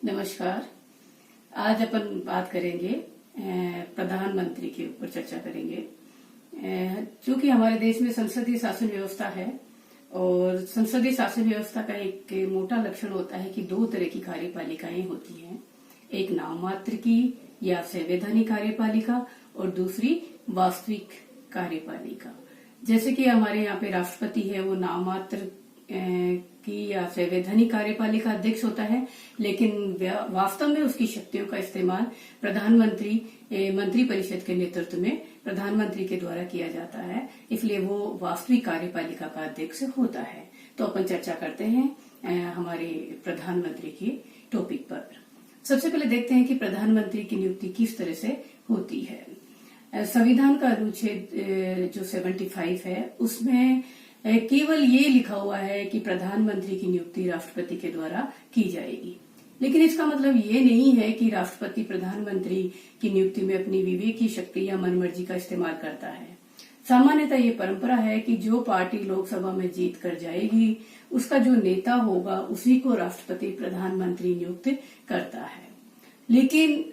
नमस्कार। आज अपन बात करेंगे प्रधानमंत्री के ऊपर चर्चा करेंगे। चूंकि हमारे देश में संसदीय शासन व्यवस्था है और संसदीय शासन व्यवस्था का एक मोटा लक्षण होता है कि दो तरह की कार्यपालिकाएं होती हैं, एक नाम मात्र की या संवैधानिक कार्यपालिका और दूसरी वास्तविक कार्यपालिका। जैसे कि हमारे यहाँ पे राष्ट्रपति है, वो नाम मात्र की या संवैधानिक कार्यपालिका अध्यक्ष होता है, लेकिन वास्तव में उसकी शक्तियों का इस्तेमाल प्रधानमंत्री मंत्री परिषद के नेतृत्व में प्रधानमंत्री के द्वारा किया जाता है, इसलिए वो वास्तविक कार्यपालिका का अध्यक्ष होता है। तो अपन चर्चा करते हैं हमारे प्रधानमंत्री की टॉपिक पर। सबसे पहले देखते हैं कि प्रधानमंत्री की नियुक्ति किस तरह से होती है। संविधान का अनुच्छेद जो 75 है उसमें केवल ये लिखा हुआ है कि प्रधानमंत्री की नियुक्ति राष्ट्रपति के द्वारा की जाएगी, लेकिन इसका मतलब ये नहीं है कि राष्ट्रपति प्रधानमंत्री की नियुक्ति में अपनी विवेकी शक्ति या मनमर्जी का इस्तेमाल करता है। सामान्यतः ये परंपरा है कि जो पार्टी लोकसभा में जीत कर जाएगी उसका जो नेता होगा उसी को राष्ट्रपति प्रधानमंत्री नियुक्त करता है। लेकिन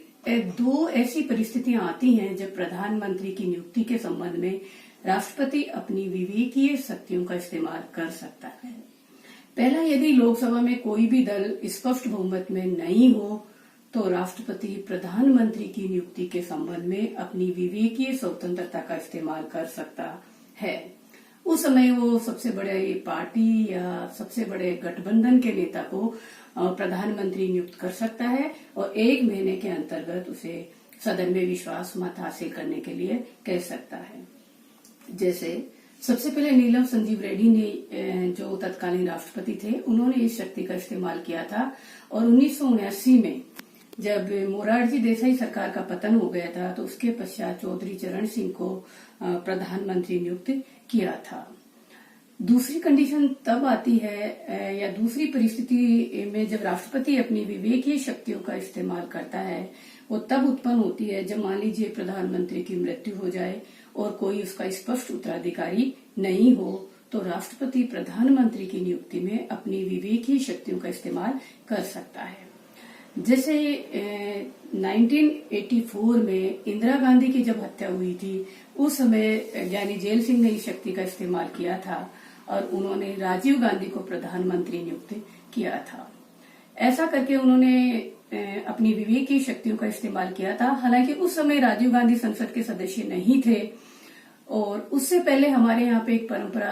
दो ऐसी परिस्थितियां आती हैं जब प्रधानमंत्री की नियुक्ति के संबंध में राष्ट्रपति अपनी विवेकीय शक्तियों का इस्तेमाल कर सकता है। पहला, यदि लोकसभा में कोई भी दल स्पष्ट बहुमत में नहीं हो तो राष्ट्रपति प्रधानमंत्री की नियुक्ति के संबंध में अपनी विवेकीय स्वतंत्रता का इस्तेमाल कर सकता है। उस समय वो सबसे बड़े पार्टी या सबसे बड़े गठबंधन के नेता को प्रधानमंत्री नियुक्त कर सकता है और 1 महीने के अंतर्गत उसे सदन में विश्वास मत हासिल करने के लिए कह सकता है। जैसे सबसे पहले नीलम संजीव रेड्डी ने, जो तत्कालीन राष्ट्रपति थे, उन्होंने इस शक्ति का इस्तेमाल किया था और 1979 में जब मोरारजी देसाई सरकार का पतन हो गया था तो उसके पश्चात चौधरी चरण सिंह को प्रधानमंत्री नियुक्त किया था। दूसरी कंडीशन तब आती है या दूसरी परिस्थिति में जब राष्ट्रपति अपनी विवेकीय शक्तियों का इस्तेमाल करता है, वो तब उत्पन्न होती है जब मान लीजिए प्रधानमंत्री की मृत्यु हो जाए और कोई उसका स्पष्ट उत्तराधिकारी नहीं हो तो राष्ट्रपति प्रधानमंत्री की नियुक्ति में अपनी विवेकीय शक्तियों का इस्तेमाल कर सकता है। जैसे 1984 में इंदिरा गांधी की जब हत्या हुई थी उस समय ज्ञानी जेल सिंह ने इस शक्ति का इस्तेमाल किया था और उन्होंने राजीव गांधी को प्रधानमंत्री नियुक्त किया था। ऐसा करके उन्होंने अपनी विवेकीय शक्तियों का इस्तेमाल किया था। हालांकि उस समय राजीव गांधी संसद के सदस्य नहीं थे और उससे पहले हमारे यहाँ पे एक परंपरा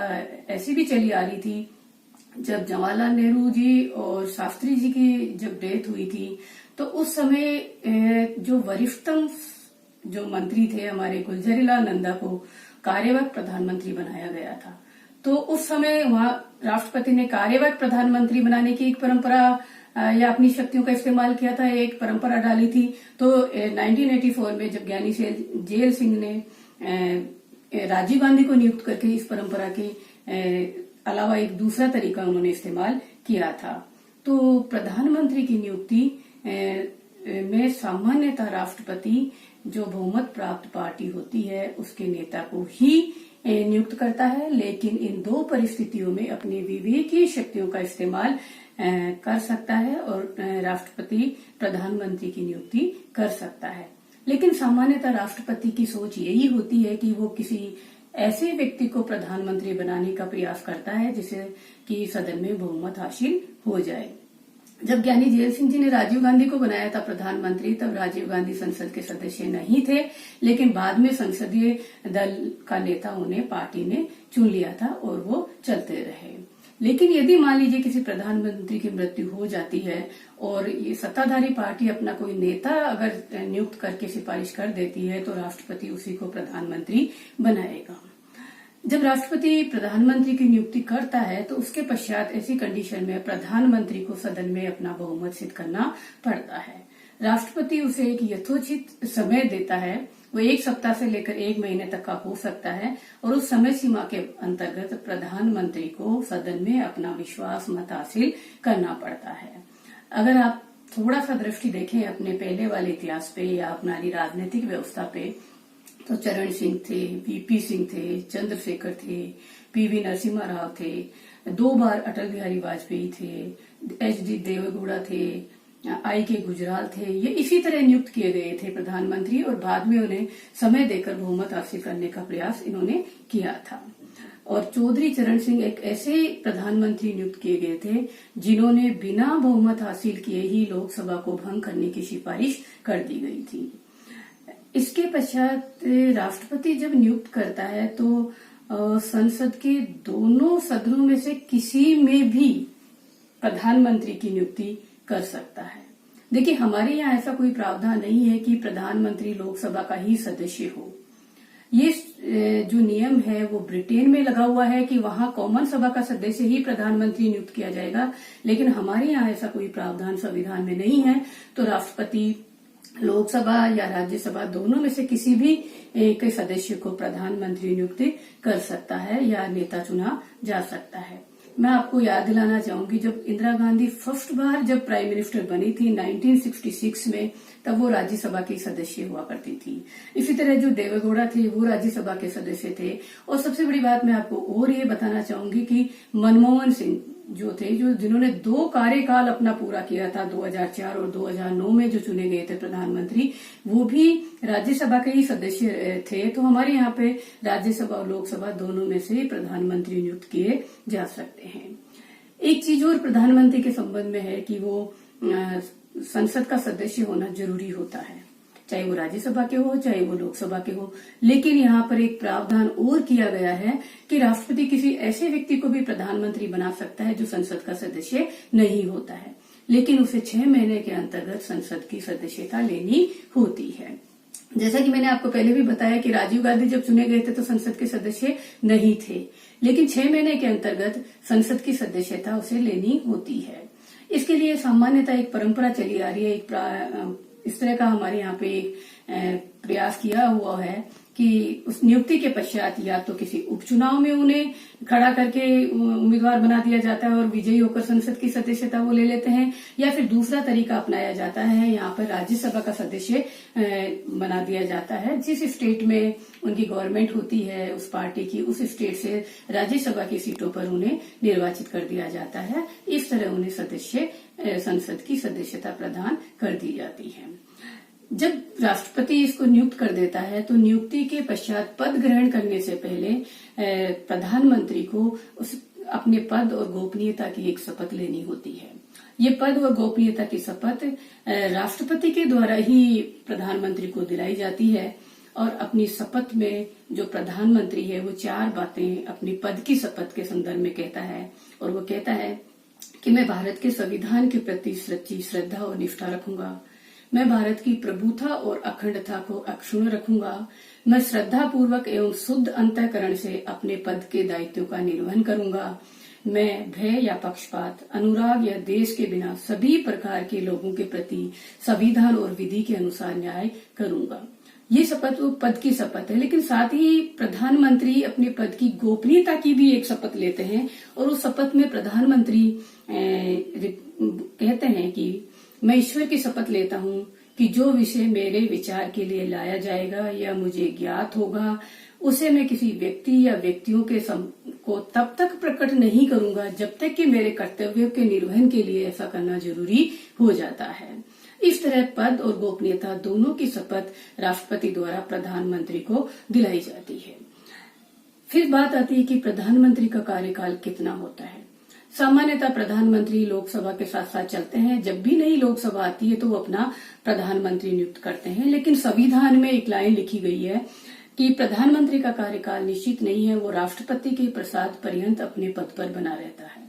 ऐसी भी चली आ रही थी, जब जवाहरलाल नेहरू जी और शास्त्री जी की जब डेथ हुई थी तो उस समय जो वरिष्ठतम जो मंत्री थे हमारे गुलजारीलाल नंदा को कार्यवाहक प्रधानमंत्री बनाया गया था। तो उस समय वहां राष्ट्रपति ने कार्यवाहक प्रधानमंत्री बनाने की एक परंपरा या अपनी शक्तियों का इस्तेमाल किया था, एक परंपरा डाली थी। तो 1984 में जब ज्ञानी जेल सिंह ने राजीव गांधी को नियुक्त करके इस परंपरा के अलावा एक दूसरा तरीका उन्होंने इस्तेमाल किया था। तो प्रधानमंत्री की नियुक्ति में सामान्यतः राष्ट्रपति जो बहुमत प्राप्त पार्टी होती है उसके नेता को ही नियुक्त करता है, लेकिन इन दो परिस्थितियों में अपनी विवेकीय शक्तियों का इस्तेमाल कर सकता है और राष्ट्रपति प्रधानमंत्री की नियुक्ति कर सकता है। लेकिन सामान्यतः राष्ट्रपति की सोच यही होती है कि वो किसी ऐसे व्यक्ति को प्रधानमंत्री बनाने का प्रयास करता है जिसे कि सदन में बहुमत हासिल हो जाए। जब ज्ञानी जेल सिंह जी ने राजीव गांधी को बनाया था प्रधानमंत्री तब राजीव गांधी संसद के सदस्य नहीं थे, लेकिन बाद में संसदीय दल का नेता उन्हें पार्टी ने चुन लिया था और वो चलते रहे। लेकिन यदि मान लीजिए किसी प्रधानमंत्री की मृत्यु हो जाती है और ये सत्ताधारी पार्टी अपना कोई नेता अगर नियुक्त करके सिफारिश कर देती है तो राष्ट्रपति उसी को प्रधानमंत्री बनाएगा। जब राष्ट्रपति प्रधानमंत्री की नियुक्ति करता है तो उसके पश्चात ऐसी कंडीशन में प्रधानमंत्री को सदन में अपना बहुमत सिद्ध करना पड़ता है। राष्ट्रपति उसे एक यथोचित समय देता है, वो 1 सप्ताह से लेकर 1 महीने तक का हो सकता है और उस समय सीमा के अंतर्गत प्रधानमंत्री को सदन में अपना विश्वास मत हासिल करना पड़ता है। अगर आप थोड़ा सा दृष्टि देखें अपने पहले वाले इतिहास पे या अपनी राजनीतिक व्यवस्था पे तो चरण सिंह थे, वीपी सिंह थे, चंद्रशेखर थे, पीवी नरसिम्हा राव थे, 2 बार अटल बिहारी वाजपेयी थे, एच डी देवेगौड़ा थे, आई के गुजराल थे, ये इसी तरह नियुक्त किए गए थे प्रधानमंत्री और बाद में उन्हें समय देकर बहुमत हासिल करने का प्रयास इन्होंने किया था। और चौधरी चरण सिंह एक ऐसे प्रधानमंत्री नियुक्त किए गए थे जिन्होंने बिना बहुमत हासिल किए ही लोकसभा को भंग करने की सिफारिश कर दी गई थी। इसके पश्चात राष्ट्रपति जब नियुक्त करता है तो संसद के दोनों सदनों में से किसी में भी प्रधानमंत्री की नियुक्ति कर सकता है। देखिए, हमारे यहाँ ऐसा कोई प्रावधान नहीं है कि प्रधानमंत्री लोकसभा का ही सदस्य हो। ये जो नियम है वो ब्रिटेन में लगा हुआ है कि वहां कॉमन सभा का सदस्य ही प्रधानमंत्री नियुक्त किया जाएगा, लेकिन हमारे यहाँ ऐसा कोई प्रावधान संविधान में नहीं है। तो राष्ट्रपति लोकसभा या राज्यसभा दोनों में से किसी भी एक सदस्य को प्रधानमंत्री नियुक्त कर सकता है या नेता चुना जा सकता है। मैं आपको याद दिलाना चाहूंगी, जब इंदिरा गांधी फर्स्ट बार जब प्राइम मिनिस्टर बनी थी 1966 में, तब वो राज्यसभा के सदस्य हुआ करती थी। इसी तरह जो देवेगौड़ा थे वो राज्यसभा के सदस्य थे। और सबसे बड़ी बात मैं आपको और ये बताना चाहूंगी कि मनमोहन सिंह जो थे, जिन्होंने 2 कार्यकाल अपना पूरा किया था 2004 और 2009 में जो चुने गए थे प्रधानमंत्री, वो भी राज्यसभा के ही सदस्य थे। तो हमारे यहाँ पे राज्यसभा और लोकसभा दोनों में से प्रधानमंत्री नियुक्त किए जा सकते हैं। एक चीज और प्रधानमंत्री के संबंध में है कि वो संसद का सदस्य होना जरूरी होता है, चाहे वो राज्यसभा के हो चाहे वो लोकसभा के हो। लेकिन यहाँ पर एक प्रावधान और किया गया है कि राष्ट्रपति किसी ऐसे व्यक्ति को भी प्रधानमंत्री बना सकता है जो संसद का सदस्य नहीं होता है, लेकिन उसे 6 महीने के अंतर्गत संसद की सदस्यता लेनी होती है। जैसा कि मैंने आपको पहले भी बताया कि राजीव गांधी जब चुने गए थे तो संसद के सदस्य नहीं थे, लेकिन 6 महीने के अंतर्गत संसद की सदस्यता उसे लेनी होती है। इसके लिए सामान्यतः एक परंपरा चली आ रही है, इस तरह का हमारे यहाँ पे एक प्रयास किया हुआ है कि उस नियुक्ति के पश्चात या तो किसी उपचुनाव में उन्हें खड़ा करके उम्मीदवार बना दिया जाता है और विजयी होकर संसद की सदस्यता वो ले लेते हैं, या फिर दूसरा तरीका अपनाया जाता है, यहाँ पर राज्यसभा का सदस्य बना दिया जाता है। जिस स्टेट में उनकी गवर्नमेंट होती है उस पार्टी की, उस स्टेट से राज्यसभा की सीटों पर उन्हें निर्वाचित कर दिया जाता है। इस तरह उन्हें संसद की सदस्यता प्रदान कर दी जाती है। जब राष्ट्रपति इसको नियुक्त कर देता है तो नियुक्ति के पश्चात पद ग्रहण करने से पहले प्रधानमंत्री को अपने पद और गोपनीयता की एक शपथ लेनी होती है। ये पद और गोपनीयता की शपथ राष्ट्रपति के द्वारा ही प्रधानमंत्री को दिलाई जाती है। और अपनी शपथ में जो प्रधानमंत्री है वो 4 बातें अपनी पद की शपथ के संदर्भ में कहता है। और वो कहता है कि मैं भारत के संविधान के प्रति सच्ची श्रद्धा और निष्ठा रखूंगा, मैं भारत की प्रभुता और अखंडता को अक्षुण्ण रखूंगा, मैं श्रद्धा पूर्वक एवं शुद्ध अंतःकरण से अपने पद के दायित्वों का निर्वहन करूंगा, मैं भय या पक्षपात, अनुराग या देश के बिना सभी प्रकार के लोगों के प्रति संविधान और विधि के अनुसार न्याय करूंगा। ये शपथ वो पद की शपथ है, लेकिन साथ ही प्रधानमंत्री अपने पद की गोपनीयता की भी एक शपथ लेते हैं। और उस शपथ में प्रधानमंत्री कहते हैं कि मैं ईश्वर की शपथ लेता हूं कि जो विषय मेरे विचार के लिए लाया जाएगा या मुझे ज्ञात होगा उसे मैं किसी व्यक्ति या व्यक्तियों को तब तक प्रकट नहीं करूंगा जब तक कि मेरे कर्तव्यों के निर्वहन के लिए ऐसा करना जरूरी हो जाता है। इस तरह पद और गोपनीयता दोनों की शपथ राष्ट्रपति द्वारा प्रधानमंत्री को दिलाई जाती है। फिर बात आती है कि प्रधानमंत्री का कार्यकाल कितना होता है। सामान्यतः प्रधानमंत्री लोकसभा के साथ साथ चलते हैं। जब भी नई लोकसभा आती है तो वो अपना प्रधानमंत्री नियुक्त करते हैं, लेकिन संविधान में एक लाइन लिखी गई है कि प्रधानमंत्री का कार्यकाल निश्चित नहीं है, वो राष्ट्रपति के प्रसाद पर्यंत अपने पद पर बना रहता है।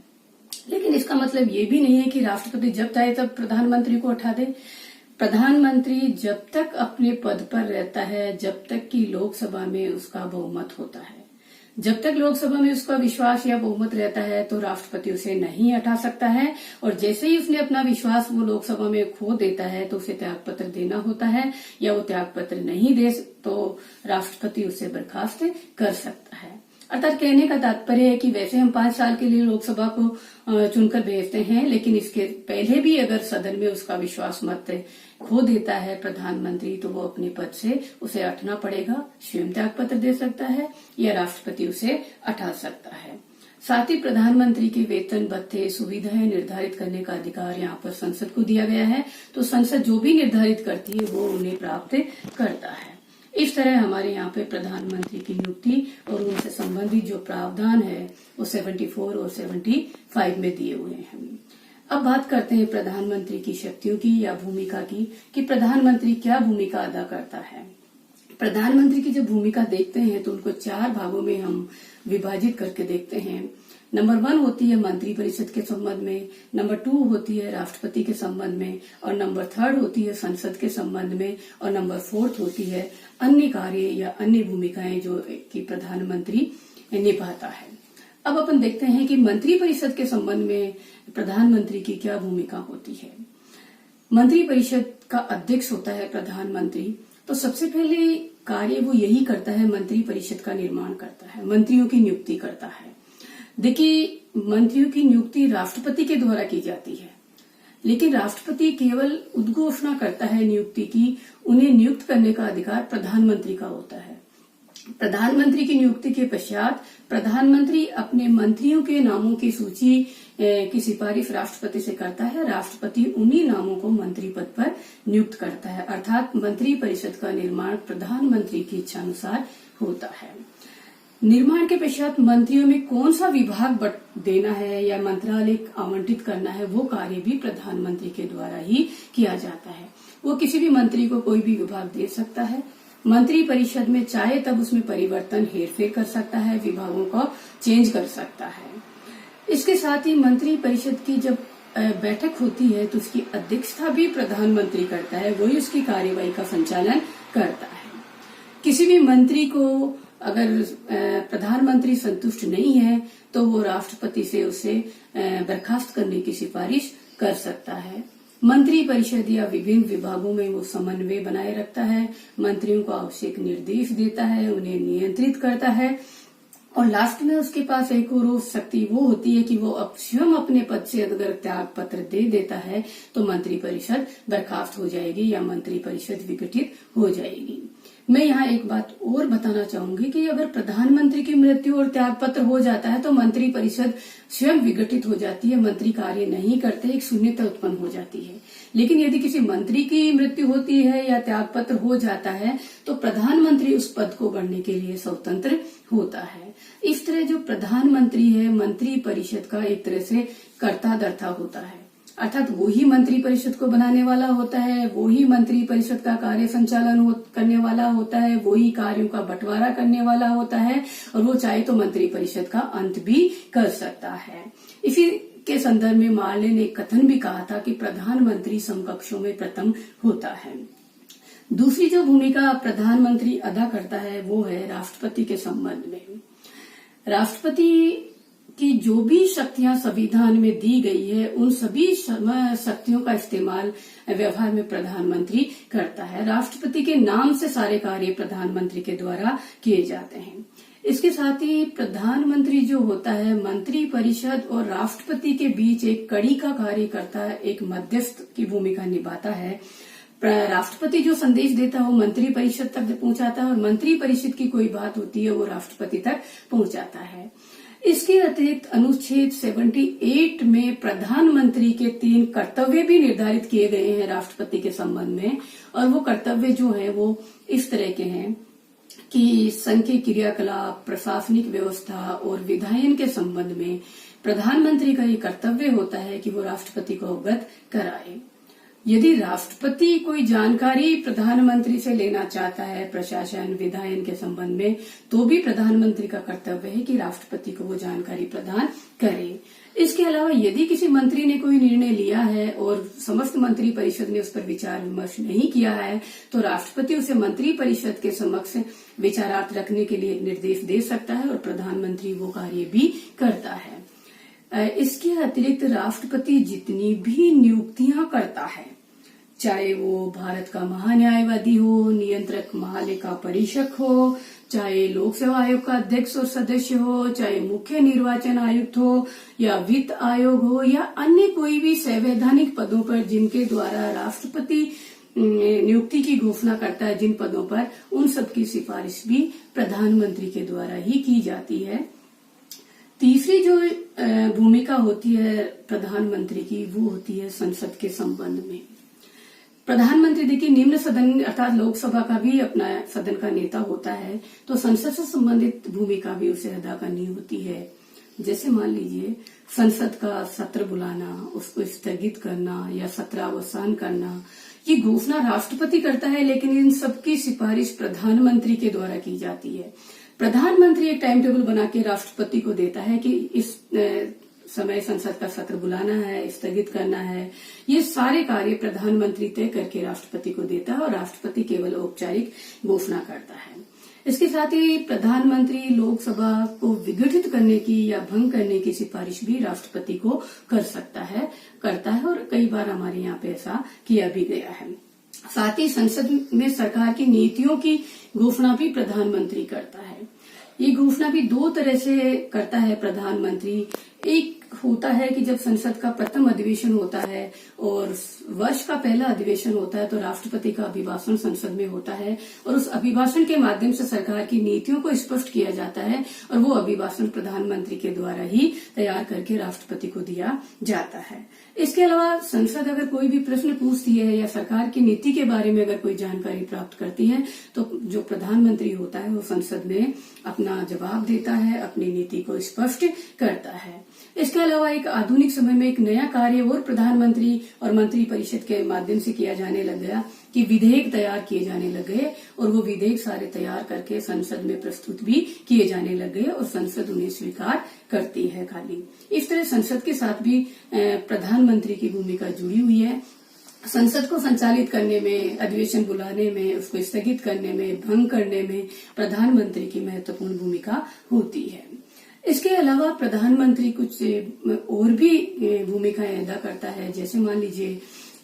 लेकिन इसका मतलब ये भी नहीं है कि राष्ट्रपति जब चाहे तब प्रधानमंत्री को हटा दे। प्रधानमंत्री जब तक अपने पद पर रहता है जब तक कि लोकसभा में उसका बहुमत होता है, जब तक लोकसभा में उसका विश्वास या बहुमत रहता है तो राष्ट्रपति उसे नहीं हटा सकता है। और जैसे ही उसने अपना विश्वास वो लोकसभा में खो देता है तो उसे त्यागपत्र देना होता है, या वो त्यागपत्र नहीं दे तो राष्ट्रपति उसे बर्खास्त कर सकता है। अर्थात कहने का तात्पर्य है कि वैसे हम 5 साल के लिए लोकसभा को चुनकर भेजते हैं, लेकिन इसके पहले भी अगर सदन में उसका विश्वास मत खो देता है प्रधानमंत्री तो वो अपने पद से उसे हटना पड़ेगा, स्वयं त्यागपत्र दे सकता है या राष्ट्रपति उसे हटा सकता है। साथ ही प्रधानमंत्री के वेतन भत्ते सुविधाएं निर्धारित करने का अधिकार यहाँ पर संसद को दिया गया है। तो संसद जो भी निर्धारित करती है वो उन्हें प्राप्त करता है। इस तरह हमारे यहाँ पे प्रधानमंत्री की नियुक्ति और उनसे संबंधित जो प्रावधान है वो 74 और 75 में दिए हुए हैं। अब बात करते हैं प्रधानमंत्री की शक्तियों की या भूमिका की, कि प्रधानमंत्री क्या भूमिका अदा करता है। प्रधानमंत्री की जब भूमिका देखते हैं तो उनको 4 भागों में हम विभाजित करके देखते हैं। नंबर 1 होती है मंत्रिपरिषद के संबंध में, नंबर 2 होती है राष्ट्रपति के संबंध में, और नंबर 3 होती है संसद के संबंध में, और नंबर 4 होती है अन्य कार्य या अन्य भूमिकाएं जो कि प्रधानमंत्री निभाता है। अब अपन देखते हैं कि मंत्रिपरिषद के संबंध में प्रधानमंत्री की क्या भूमिका होती है। मंत्रिपरिषद का अध्यक्ष होता है प्रधानमंत्री। तो सबसे पहले कार्य वो यही करता है, मंत्रिपरिषद का निर्माण करता है, मंत्रियों की नियुक्ति करता है। देखिए, मंत्रियों की नियुक्ति राष्ट्रपति के द्वारा की जाती है, लेकिन राष्ट्रपति केवल उद्घोषणा करता है नियुक्ति की, उन्हें नियुक्त करने का अधिकार प्रधानमंत्री का होता है। प्रधानमंत्री की नियुक्ति के पश्चात प्रधानमंत्री अपने मंत्रियों के नामों की सूची की सिफारिश राष्ट्रपति से करता है। राष्ट्रपति उन्हीं नामों को मंत्री पद पर नियुक्त करता है। अर्थात मंत्रिपरिषद का निर्माण प्रधानमंत्री की इच्छानुसार होता है। निर्माण के पश्चात मंत्रियों में कौन सा विभाग देना है या मंत्रालय आवंटित करना है, वो कार्य भी प्रधानमंत्री के द्वारा ही किया जाता है। वो किसी भी मंत्री को कोई भी विभाग दे सकता है। मंत्रिपरिषद में चाहे तब उसमें परिवर्तन हेरफेर कर सकता है, विभागों को चेंज कर सकता है। इसके साथ ही मंत्रिपरिषद की जब बैठक होती है तो उसकी अध्यक्षता भी प्रधानमंत्री करता है, वही उसकी कार्यवाही का संचालन करता है। किसी भी मंत्री को अगर प्रधानमंत्री संतुष्ट नहीं है तो वो राष्ट्रपति से उसे बर्खास्त करने की सिफारिश कर सकता है। मंत्रिपरिषद या विभिन्न विभागों में वो समन्वय बनाए रखता है, मंत्रियों को आवश्यक निर्देश देता है, उन्हें नियंत्रित करता है, और लास्ट में उसके पास एक और शक्ति वो होती है कि वो स्वयं अपने पद से अगर त्याग पत्र दे देता है तो मंत्रिपरिषद बर्खास्त हो जाएगी या मंत्रिपरिषद विघटित हो जाएगी। मैं यहाँ एक बात और बताना चाहूंगी कि अगर प्रधानमंत्री की मृत्यु और त्याग पत्र हो जाता है तो मंत्रिपरिषद स्वयं विघटित हो जाती है, मंत्री कार्य नहीं करते, एक शून्यता उत्पन्न हो जाती है। लेकिन यदि किसी मंत्री की मृत्यु होती है या त्याग पत्र हो जाता है तो प्रधानमंत्री उस पद को गढ़ने के लिए स्वतंत्र होता है। इस तरह जो प्रधानमंत्री है मंत्रिपरिषद का एक तरह से कर्ता धर्ता होता है, अर्थात वो ही मंत्रिपरिषद को बनाने वाला होता है, वो ही मंत्रिपरिषद का कार्य संचालन करने वाला होता है, वो ही कार्यों का बंटवारा करने वाला होता है, और वो चाहे तो मंत्रिपरिषद का अंत भी कर सकता है। इसी के संदर्भ में माले ने कथन भी कहा था कि प्रधानमंत्री समकक्षों में प्रथम होता है। दूसरी जो भूमिका प्रधानमंत्री अदा करता है वो है राष्ट्रपति के संबंध में। राष्ट्रपति की जो भी शक्तियां संविधान में दी गई है उन सभी शक्तियों का इस्तेमाल व्यवहार में प्रधानमंत्री करता है। राष्ट्रपति के नाम से सारे कार्य प्रधानमंत्री के द्वारा किए जाते हैं। इसके साथ ही प्रधानमंत्री जो होता है मंत्रिपरिषद और राष्ट्रपति के बीच एक कड़ी का कार्य करता है, एक मध्यस्थ की भूमिका निभाता है। राष्ट्रपति जो संदेश देता है वो मंत्रिपरिषद तक पहुंचाता है और मंत्रिपरिषद की कोई बात होती है वो राष्ट्रपति तक पहुंचाता है। इसके अतिरिक्त अनुच्छेद 78 में प्रधानमंत्री के 3 कर्तव्य भी निर्धारित किए गए हैं राष्ट्रपति के संबंध में, और वो कर्तव्य जो है वो इस तरह के हैं कि संघ के क्रियाकलाप, प्रशासनिक व्यवस्था और विधायन के संबंध में प्रधानमंत्री का ये कर्तव्य होता है कि वो राष्ट्रपति को अवगत कराए। यदि राष्ट्रपति कोई जानकारी प्रधानमंत्री से लेना चाहता है प्रशासन विधायन के संबंध में, तो भी प्रधानमंत्री का कर्तव्य है कि राष्ट्रपति को वो जानकारी प्रदान करे। इसके अलावा यदि किसी मंत्री ने कोई निर्णय लिया है और समस्त मंत्री परिषद ने उस पर विचार विमर्श नहीं किया है तो राष्ट्रपति उसे मंत्री परिषद के समक्ष विचारार्थ रखने के लिए निर्देश दे सकता है और प्रधानमंत्री वो कार्य भी करता है। इसके अतिरिक्त राष्ट्रपति जितनी भी नियुक्तियां करता है, चाहे वो भारत का महान्यायवादी हो, नियंत्रक महालेखा परीक्षक हो, चाहे लोक सेवा आयोग का अध्यक्ष और सदस्य हो, चाहे मुख्य निर्वाचन आयुक्त हो या वित्त आयोग हो या अन्य कोई भी संवैधानिक पदों पर जिनके द्वारा राष्ट्रपति नियुक्ति की घोषणा करता है जिन पदों पर, उन सब की सिफारिश भी प्रधानमंत्री के द्वारा ही की जाती है। तीसरी जो भूमिका होती है प्रधानमंत्री की, वो होती है संसद के संबंध में। प्रधानमंत्री देखिए निम्न सदन अर्थात लोकसभा का भी अपना सदन का नेता होता है, तो संसद से संबंधित भूमिका भी उसे अदा करनी होती है। जैसे मान लीजिए संसद का सत्र बुलाना, उसको स्थगित करना या सत्रावसान करना, ये घोषणा राष्ट्रपति करता है, लेकिन इन सबकी सिफारिश प्रधानमंत्री के द्वारा की जाती है। प्रधानमंत्री एक टाइम टेबल बना के राष्ट्रपति को देता है कि इस समय संसद का सत्र बुलाना है, स्थगित करना है। ये सारे कार्य प्रधानमंत्री तय करके राष्ट्रपति को देता है और राष्ट्रपति केवल औपचारिक घोषणा करता है। इसके साथ ही प्रधानमंत्री लोकसभा को विघटित करने की या भंग करने की सिफारिश भी राष्ट्रपति को करता है और कई बार हमारे यहाँ पे ऐसा किया भी गया है। साथ ही संसद में सरकार की नीतियों की घोषणा भी प्रधानमंत्री करता है। ये घोषणा भी दो तरह से करता है प्रधानमंत्री। एक होता है कि जब संसद का प्रथम अधिवेशन होता है और वर्ष का पहला अधिवेशन होता है, तो राष्ट्रपति का अभिभाषण संसद में होता है और उस अभिभाषण के माध्यम से सरकार की नीतियों को स्पष्ट किया जाता है और वो अभिभाषण प्रधानमंत्री के द्वारा ही तैयार करके राष्ट्रपति को दिया जाता है। इसके अलावा संसद अगर कोई भी प्रश्न पूछती है या सरकार की नीति के बारे में अगर कोई जानकारी प्राप्त करती है, तो जो प्रधानमंत्री होता है वो संसद में अपना जवाब देता है, अपनी नीति को स्पष्ट करता है। इसके अलावा एक आधुनिक समय में एक नया कार्य और प्रधानमंत्री और मंत्री परिषद के माध्यम से किया जाने लग गया कि विधेयक तैयार किए जाने लग गए और वो विधेयक सारे तैयार करके संसद में प्रस्तुत भी किए जाने लग गए और संसद उन्हें स्वीकार करती है खाली। इस तरह संसद के साथ भी प्रधानमंत्री की भूमिका जुड़ी हुई है। संसद को संचालित करने में, अधिवेशन बुलाने में, उसको स्थगित करने में, भंग करने में प्रधानमंत्री की महत्वपूर्ण भूमिका होती है। इसके अलावा प्रधानमंत्री कुछ और भी भूमिकाएं अदा करता है। जैसे मान लीजिए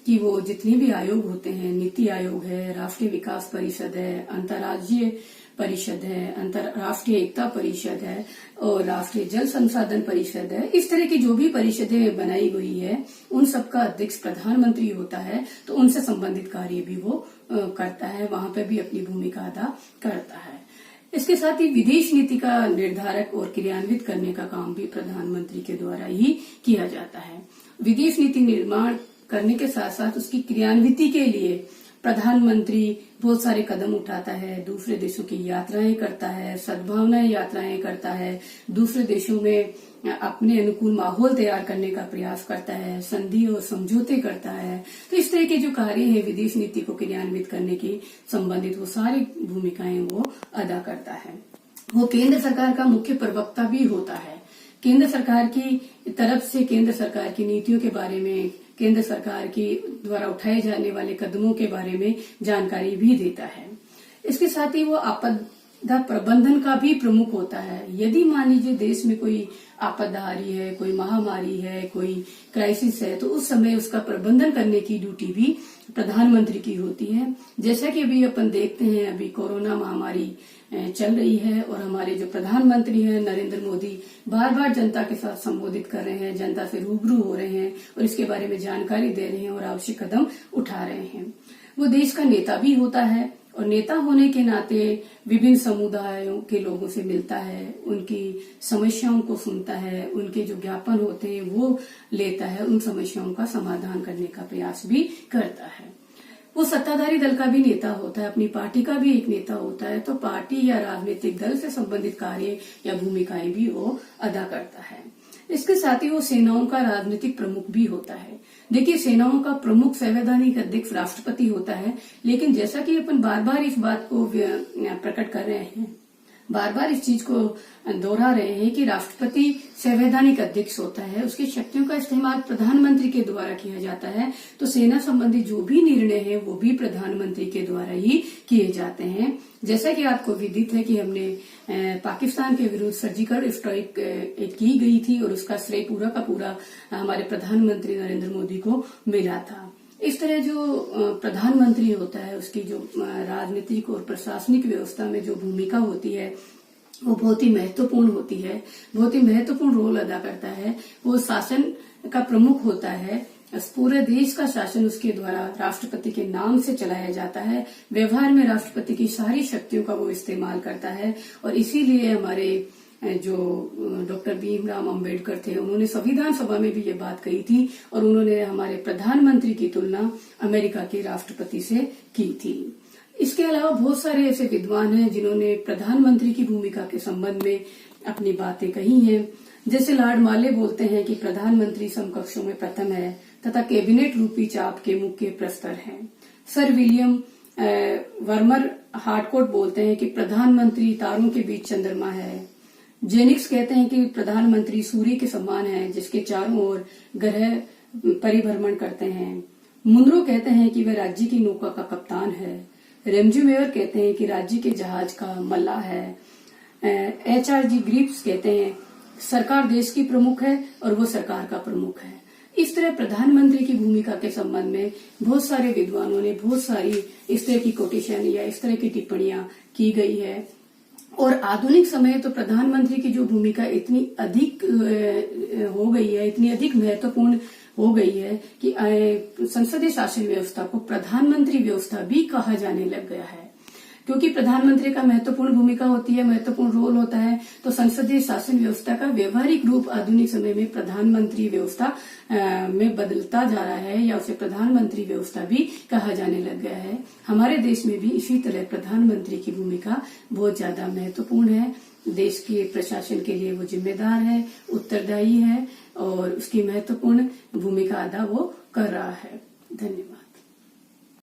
कि वो जितने भी आयोग होते हैं, नीति आयोग है, राष्ट्रीय विकास परिषद है, अंतर्राज्यीय परिषद है, अंतर्राष्ट्रीय एकता परिषद है और राष्ट्रीय जल संसाधन परिषद है, इस तरह की जो भी परिषदें बनाई गई है, उन सबका अध्यक्ष प्रधानमंत्री होता है, तो उनसे संबंधित कार्य भी वो करता है, वहां पे भी अपनी भूमिका अदा करता है। इसके साथ ही विदेश नीति का निर्धारक और क्रियान्वित करने का काम भी प्रधानमंत्री के द्वारा ही किया जाता है। विदेश नीति निर्माण करने के साथ साथ उसकी क्रियान्विति के लिए प्रधानमंत्री बहुत सारे कदम उठाता है, दूसरे देशों की यात्राएं करता है, सद्भावनाएं यात्राएं करता है, दूसरे देशों में अपने अनुकूल माहौल तैयार करने का प्रयास करता है, संधि और समझौते करता है। तो इस तरह के जो कार्य है विदेश नीति को क्रियान्वित करने की संबंधित वो सारी भूमिकाएं वो अदा करता है। वो केंद्र सरकार का मुख्य प्रवक्ता भी होता है। केंद्र सरकार की तरफ से केंद्र सरकार की नीतियों के बारे में, केंद्र सरकार की द्वारा उठाए जाने वाले कदमों के बारे में जानकारी भी देता है। इसके साथ ही वो आपदा प्रबंधन का भी प्रमुख होता है। यदि मान लीजिए देश में कोई आपदा आ रही है, कोई महामारी है, कोई क्राइसिस है, तो उस समय उसका प्रबंधन करने की ड्यूटी भी प्रधानमंत्री की होती है। जैसा कि अभी अपन देखते हैं, अभी कोरोना महामारी चल रही है और हमारे जो प्रधानमंत्री हैं नरेंद्र मोदी बार बार जनता के साथ संबोधित कर रहे हैं, जनता से रूबरू हो रहे हैं और इसके बारे में जानकारी दे रहे हैं और आवश्यक कदम उठा रहे हैं। वो देश का नेता भी होता है और नेता होने के नाते विभिन्न समुदायों के लोगों से मिलता है, उनकी समस्याओं को सुनता है, उनके जो ज्ञापन होते हैं वो लेता है, उन समस्याओं का समाधान करने का प्रयास भी करता है। वो सत्ताधारी दल का भी नेता होता है, अपनी पार्टी का भी एक नेता होता है, तो पार्टी या राजनीतिक दल से संबंधित कार्य या भूमिकाएं भी वो अदा करता है। इसके साथ ही वो सेनाओं का राजनीतिक प्रमुख भी होता है। देखिए, सेनाओं का प्रमुख संवैधानिक अध्यक्ष राष्ट्रपति होता है, लेकिन जैसा कि अपन बार बार इस बात को प्रकट कर रहे हैं, बार बार इस चीज को दोहरा रहे हैं कि राष्ट्रपति संवैधानिक अध्यक्ष होता है, उसकी शक्तियों का इस्तेमाल प्रधानमंत्री के द्वारा किया जाता है। तो सेना संबंधी जो भी निर्णय है वो भी प्रधानमंत्री के द्वारा ही किए जाते हैं। जैसा कि आपको विदित है कि हमने पाकिस्तान के विरुद्ध सर्जिकल स्ट्राइक की गई थी और उसका श्रेय पूरा का पूरा हमारे प्रधानमंत्री नरेंद्र मोदी को मिला था। इस तरह जो प्रधानमंत्री होता है उसकी जो राजनीतिक और प्रशासनिक व्यवस्था में जो भूमिका होती है वो बहुत ही महत्वपूर्ण होती है, बहुत ही महत्वपूर्ण रोल अदा करता है। वो शासन का प्रमुख होता है, पूरे देश का शासन उसके द्वारा राष्ट्रपति के नाम से चलाया जाता है। व्यवहार में राष्ट्रपति की सारी शक्तियों का वो इस्तेमाल करता है और इसीलिए हमारे जो डॉक्टर भीमराव अंबेडकर थे, उन्होंने संविधान सभा में भी ये बात कही थी और उन्होंने हमारे प्रधानमंत्री की तुलना अमेरिका के राष्ट्रपति से की थी। इसके अलावा बहुत सारे ऐसे विद्वान हैं जिन्होंने प्रधानमंत्री की भूमिका के संबंध में अपनी बातें कही हैं। जैसे लॉर्ड माले बोलते हैं कि प्रधानमंत्री समकक्षों में प्रथम है तथा कैबिनेट रूपी चाप के मुख्य प्रस्तर हैं। सर विलियम वर्मर हार्टकोट बोलते हैं कि प्रधानमंत्री तारों के बीच चंद्रमा है। जेनिक्स कहते हैं कि प्रधानमंत्री सूर्य के समान है जिसके चारों ओर ग्रह परिभ्रमण करते हैं। मुनरो कहते हैं कि वह राज्य की नौका का कप्तान है। रेमजी मेयर कहते हैं कि राज्य के जहाज का मल्लाह है। HRG ग्रिप्स कहते हैं सरकार देश की प्रमुख है और वो सरकार का प्रमुख है। इस तरह प्रधानमंत्री की भूमिका के संबंध में बहुत सारे विद्वानों ने बहुत सारी इस तरह की कोटेशन या इस तरह की टिप्पणियां की गई है। और आधुनिक समय तो प्रधानमंत्री की जो भूमिका इतनी अधिक हो गई है, इतनी अधिक महत्वपूर्ण हो गई है कि संसदीय शासन व्यवस्था को प्रधानमंत्री व्यवस्था भी कहा जाने लग गया है। क्योंकि प्रधानमंत्री का महत्वपूर्ण भूमिका होती है, महत्वपूर्ण रोल होता है, तो संसदीय शासन व्यवस्था का व्यवहारिक रूप आधुनिक समय में प्रधानमंत्री व्यवस्था में बदलता जा रहा है या उसे प्रधानमंत्री व्यवस्था भी कहा जाने लग गया है। हमारे देश में भी इसी तरह प्रधानमंत्री की भूमिका बहुत ज्यादा महत्वपूर्ण है। देश के प्रशासन के लिए वो जिम्मेदार है, उत्तरदायी है और उसकी महत्वपूर्ण भूमिका अदा वो कर रहा है। धन्यवाद।